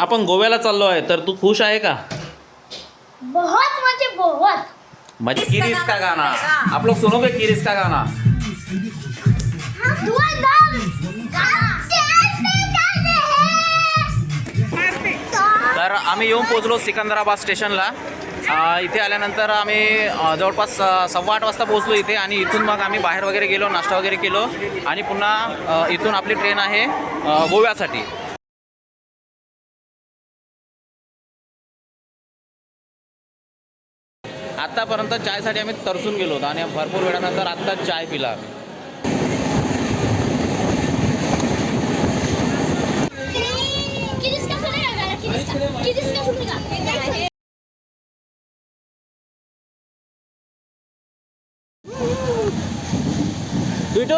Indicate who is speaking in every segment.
Speaker 1: आपण गोव्याला चाललो आहे, तर तू खुश आहे का?
Speaker 2: बहुत म्हणजे बहुत.
Speaker 1: म्हणजे किरीस का गाना, आप लोग सुनोगे किरीस का गाना?
Speaker 2: तू एकदम
Speaker 1: तर आम्ही येऊन पोहोचलो सिकंदराबाद स्टेशनला. इथे आल्यानंतर आम्ही जवळपास 8:15 वाजता पोहोचलो इथे. आणि इथून मग आम्ही बाहेर वगैरे गेलो, नाश्ता वगैरे केलो आणि पुन्हा इथून आपली ट्रेन आहे गोव्यासाठी. आत्तापर्यंत चायसाठी आम्ही तरसून गेलो होतो आणि भरपूर वेळानंतर आत्ता चाय पिला आम्ही.
Speaker 2: किसका सुनेगा गाना, किसका सुनेगा.
Speaker 1: स्वीटू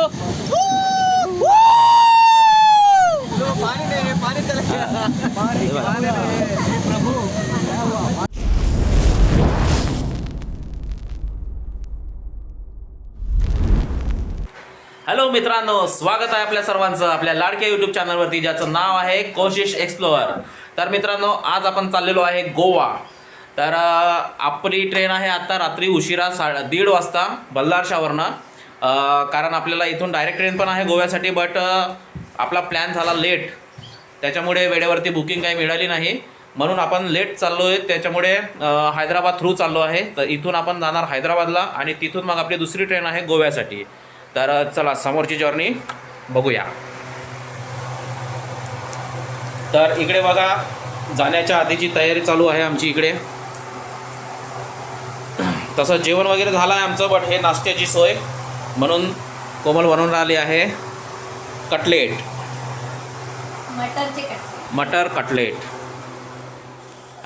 Speaker 1: हॅलो मित्रांनो, स्वागत आहे आपल्या सर्वांचं आपल्या लाडक्या यूट्यूब चॅनलवरती, ज्याचं नाव आहे कोशिश एक्सप्लोअर. तर मित्रांनो, आज आपण चाललेलो आहे गोवा. तर आपली ट्रेन आहे आता रात्री उशिरा 1:30 वाजता बल्लारशावरनं. कारण आपल्याला इथून डायरेक्ट ट्रेन पण आहे गोव्यासाठी, बट आपला प्लॅन झाला लेट, त्याच्यामुळे वेळेवरती बुकिंग काही मिळाली नाही, म्हणून आपण लेट चाललो आहे. त्याच्यामुळे हैदराबाद थ्रू चाललो आहे. तर इथून आपण जाणार हैदराबादला आणि तिथून मग आपली दुसरी ट्रेन आहे गोव्यासाठी. तर चला समोरची जर्नी बघूया. तर इकडे बघा, जाण्याच्या आधीची तयारी चालू आहे आमची इकडे. तसं जेवण वगैरे झालं आहे आमचं, बट हे नाश्त्याची सोय म्हणून कोमल बनवून राहिली आहे कटलेट, मटर कटलेट.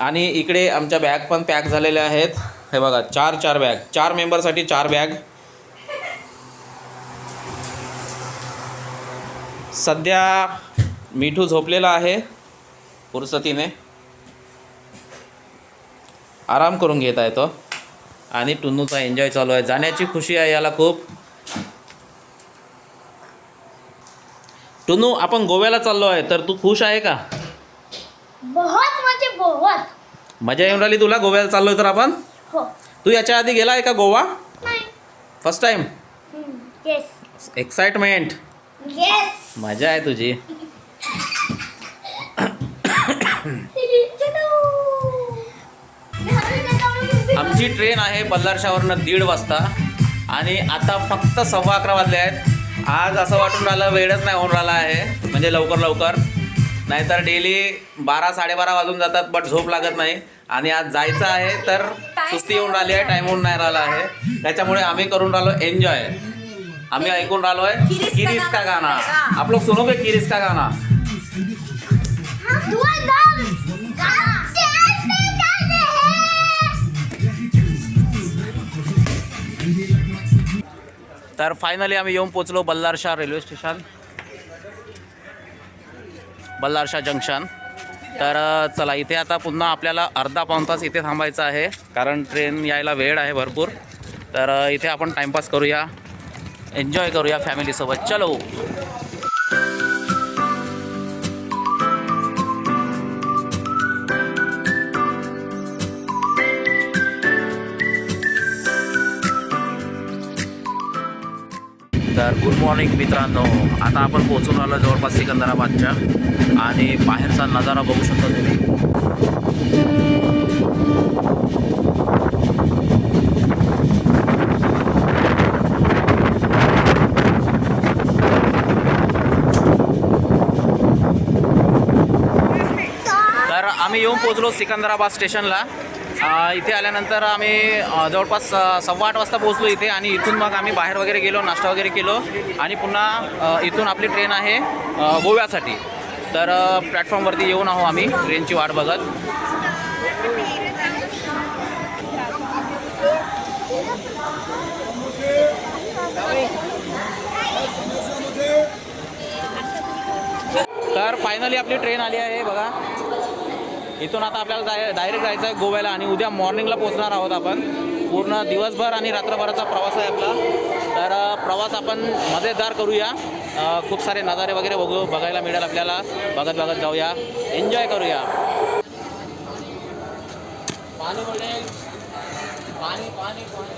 Speaker 1: आणि इकडे आमच्या बॅग पण पॅक झालेल्या आहेत. हे बघा, 4 बॅग, 4 मेंबरसाठी 4 बॅग. सध्या मिठू झोपलेला आहे फुरसतीने, आराम करून घेत आहे तो. आणि टुन्नूचा एन्जॉय चालू आहे, जाण्याची खुशी आहे याला खूप. टुन्नू, आपण गोव्याला चाललो आहे, तर तू खुश आहे का?
Speaker 2: बहुत म्हणजे बहुत.
Speaker 1: मजा येऊन राहिली तुला गोव्याला चाललोय तर आपण?
Speaker 2: हो.
Speaker 1: तू याच्या आधी गेला आहे का गोवा?
Speaker 2: नाही.
Speaker 1: First time?
Speaker 2: Yes
Speaker 1: excitement,
Speaker 2: yes.
Speaker 1: मजा आहे तुझी. आमची ट्रेन आहे बल्लारशावरनं 1:30 वाजता आणि आता फक्त 11:15 वाजले आहेत. आज असं वाटून राहिलं वेळच नाही होऊन राहिला आहे, म्हणजे लवकर नाहीतर डेली 12-12:30 वाजून जातात, बट झोप लागत नाही. आणि आज जायचं आहे तर सुस्ती येऊन राहिली आहे, टाईम होऊन नाही राहिला आहे. त्याच्यामुळे आम्ही करून राहिलो एन्जॉय. आम्ही ऐकून राहिलो आहे किरीस का गाना, आप लोग सुनोगे किरीस का गाना?
Speaker 2: तू एकदम
Speaker 1: तर फायनली आम्ही येऊन पोचलो Ballarshah railway station, Ballarshah junction. तर चला, इथे आता पुन्हा आपल्याला अर्धा-पाऊण तास इथे थांबायचं आहे, कारण ट्रेन यायला वेळ आहे भरपूर. तर इथे आपण टाईमपास करूया, एन्जॉय करूया फॅमिलीसोबत. चलो. तर गुड मॉर्निंग मित्रांनो, आता आपण पोहोचून आलो जवळपास सिकंदराबादच्या. आणि बाहेरचा नजारा बघू शकता तुम्ही. तर आम्ही येऊन पोहोचलो सिकंदराबाद स्टेशनला. इथे आल्यानंतर आम्ही जवळपास 8:15 वाजता पोहोचलो इथे. आणि इथून मग आम्ही बाहेर वगैरे गेलो, नाश्ता वगैरे केलो आणि पुन्हा इथून आपली ट्रेन आहे गोव्यासाठी. तर प्लॅटफॉर्मवरती येऊन आहो आम्ही ट्रेनची वाट बघत. तर फायनली आपली ट्रेन आली आहे बघा. इथून आता आपल्याला डायरेक्ट जायचं आहे गोव्याला आणि उद्या मॉर्निंगला पोहोचणार आहोत आपण. पूर्ण दिवसभर आणि रात्रभराचा प्रवास आहे आपला. तर प्रवास आपण मजेदार करूया. खूप सारे नजारे वगैरे बघायला मिळेल आपल्याला. बघत जाऊया, एन्जॉय करूया. पाणी बोले पाणी पाणी पाणी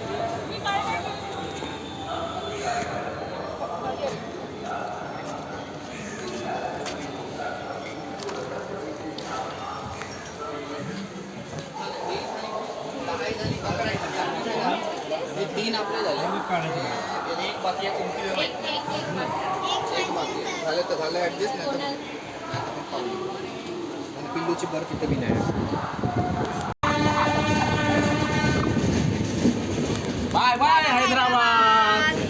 Speaker 1: तीन आपले झाले एक बाकी आहे कोणती एक बाकी आहे. झालं तर झालं ॲडजस्ट नाही तर आपण पाहू. आणि पिल्लूची बर्फ इथं बी नाही बाय बाय हैदराबाद.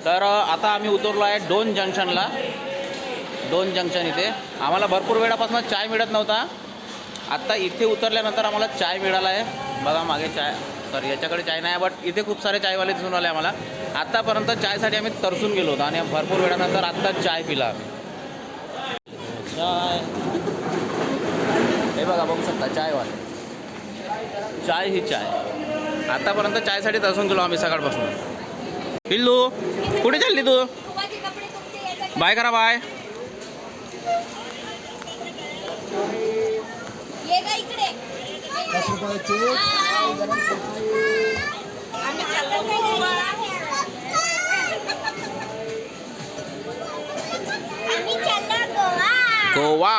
Speaker 1: तर आता आम्ही उतरलो आहे डोन जंक्शनला. डोन जंक्शन इथे आम्हाला भरपूर वेळापासून चाय मिळत नव्हता. आत्ता इथे उतरल्यानंतर आम्हाला चाय मिळाला आहे. बघा मागे चाय, सॉरी याच्याकडे चाय नाही, बट इथे खूप सारे चायवाले दिसून आले आम्हाला. आत्तापर्यंत चायसाठी आम्ही तरसून गेलो होतो आणि भरपूर वेळानंतर आत्ता चाय पिला आम्ही. चाय हे बघा बघू शकता चायवाले. चाय ही चाय. आत्तापर्यंत चायसाठी तरसून गेलो आम्ही सकाळपासून. पिल्लू कुठे चालली तू? बाय करा बाय. गोवा.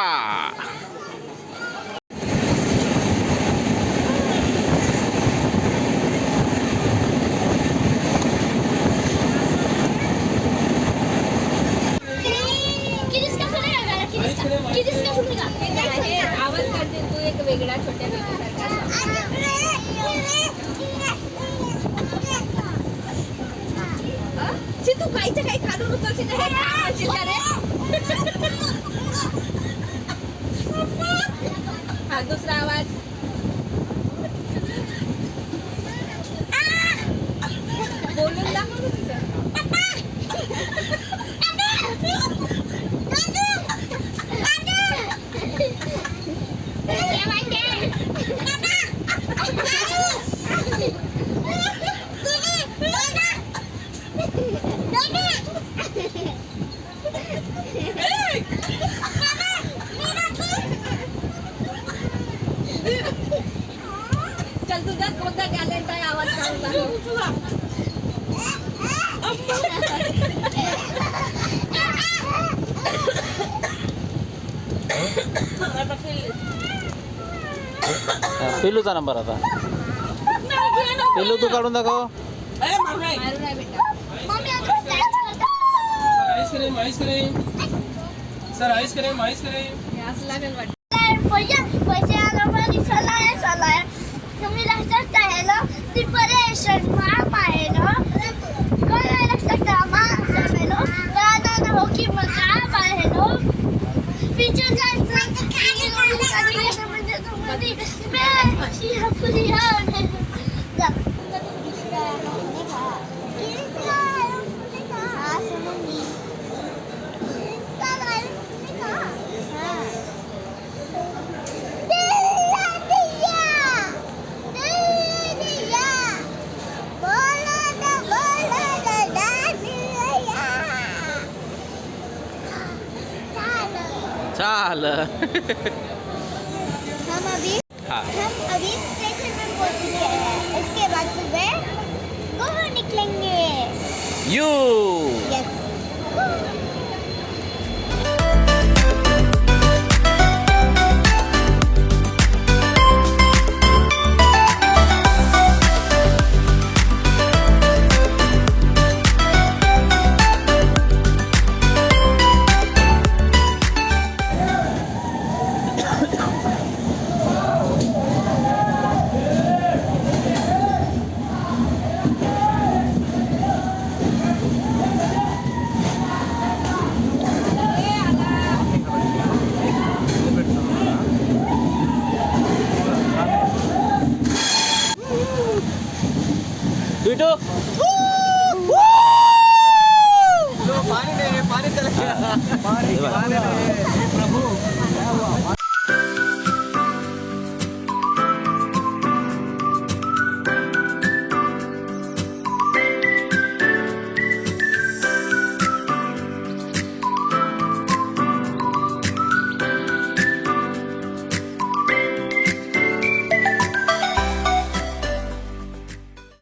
Speaker 3: आवाज करते तू एक वेगळा छोट्या तू काहीच काही खालून उतरशील रे. हा दुसरा आवाज. बोलून दाखव चल तुझा कोणता टॅलेंट आहे आवाज काढून दाखव.
Speaker 1: पिल्लूचा नंबर आता. पिल्लू तू काढून दाखव.
Speaker 3: मारू नाही बेटा.
Speaker 4: Ice cream ice cream sir ice cream ice cream
Speaker 3: असं लागेल वाटतं.
Speaker 2: पैसे आलं चलाय तुम्ही लक्षात आहे ना प्रिपरेशन मार्क आहे ना कोण लक्षात आहे ना हो की मजा आहे ना फ्युचर जायचं म्हणजे तुम्ही
Speaker 1: चाल.
Speaker 2: हम अभी स्टेशन में पहुंच गए हैं. उसके बाद सुबह गोवा निकलेंगे.
Speaker 1: You
Speaker 2: yes